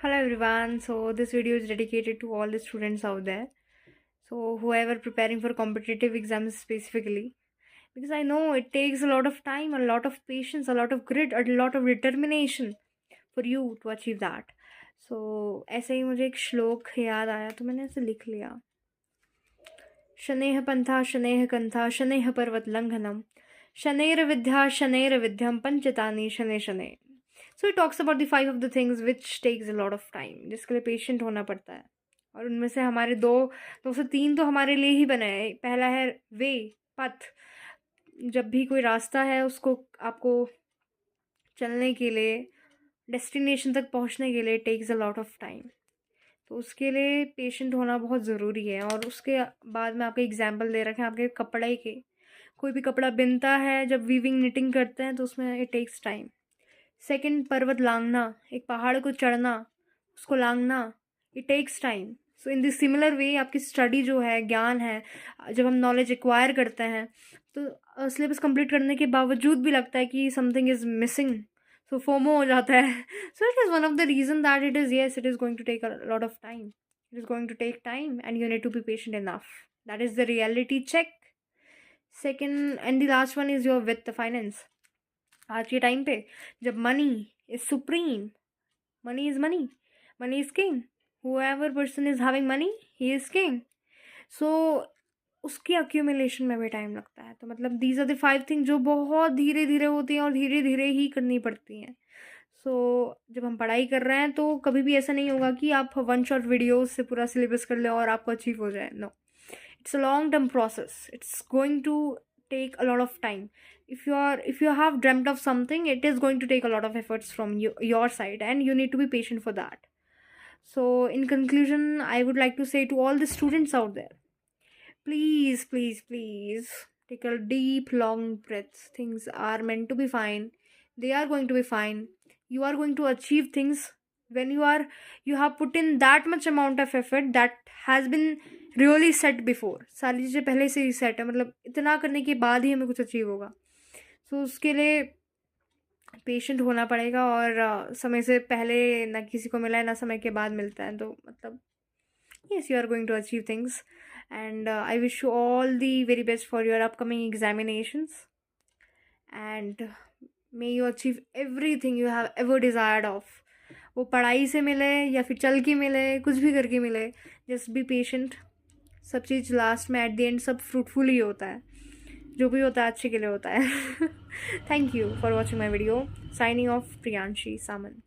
Hello everyone. So this video is dedicated to all the students out there. So whoever preparing for competitive exams specifically, because I know it takes a lot of time, a lot of patience, a lot of grit, a lot of determination for you to achieve that. So ऐसे ही मुझे एक श्लोक याद आया तो मैंने ऐसे लिख लिया. शनेः पंथा शनेः कंथा शनेः पर्वत लंघनम शनैर विद्यम पंचतानि शनै शनै. So it talks about the 5 of the things which takes a lot of time, जिसके लिए पेशेंट होना पड़ता है. और उनमें से हमारे दो से तीन तो हमारे लिए ही बने हैं. पहला है वे, पथ. जब भी कोई रास्ता है उसको आपको चलने के लिए, डेस्टिनेशन तक पहुंचने के लिए takes a lot of time. तो उसके लिए पेशेंट होना बहुत ज़रूरी है. और उसके बाद में आपके एग्जाम्पल दे रखे हैं आपके कपड़े के. कोई भी कपड़ा बिनता है, जब वीविंग निटिंग करते हैं तो उसमें इट टेक्स टाइम. सेकंड, पर्वत लांघना, एक पहाड़ को चढ़ना, उसको लांघना, it takes time. So in this similar way आपकी स्टडी जो है, ज्ञान है, जब हम नॉलेज एक्वायर करते हैं तो सिलेबस कंप्लीट करने के बावजूद भी लगता है कि something is missing. So FOMO हो जाता है. So it is one of the reason that it is it is going to take a lot of time. It is going to take time and you need to be patient enough. That is the reality check. Second and the last one is your with the finance. आज के time पे जब money is supreme, money is money, money is king. whoever person is having money, he is king. so उसकी accumulation में भी time लगता है. तो मतलब दीज आर द 5 थिंग जो बहुत धीरे धीरे होती हैं और धीरे धीरे ही करनी पड़ती हैं. जब हम पढ़ाई कर रहे हैं तो कभी भी ऐसा नहीं होगा कि आप वन शॉट वीडियोस से पूरा सिलेबस कर ले और आपको अचीव हो जाए. No, it's a long term process. It's going to take a lot of time. If you have dreamt of something, it is going to take a lot of efforts from your side, and you need to be patient for that. So in conclusion, I would like to say to all the students out there, please take a deep long breath. Things are meant to be fine. They are going to be fine. You are going to achieve things when you have put in that much amount of effort that has been really set before. सारी चीज़ें पहले से ही set है, मतलब इतना करने के बाद ही हमें कुछ अचीव होगा. सो उसके लिए पेशेंट होना पड़ेगा. और समय से पहले ना किसी को मिला है, ना समय के बाद मिलता है. तो मतलब yes, you are going to achieve things, and I wish you all the very best for your upcoming examinations, and may you achieve everything you have ever desired of. वो पढ़ाई से मिले या फिर चल के मिले, कुछ भी करके मिले, जस्ट बी पेशेंट. सब चीज़ लास्ट में एट द एंड सब फ्रूटफुल ही होता है. जो भी होता है अच्छे के लिए होता है. Thank you for watching my video. Signing off, Priyanshi Samant.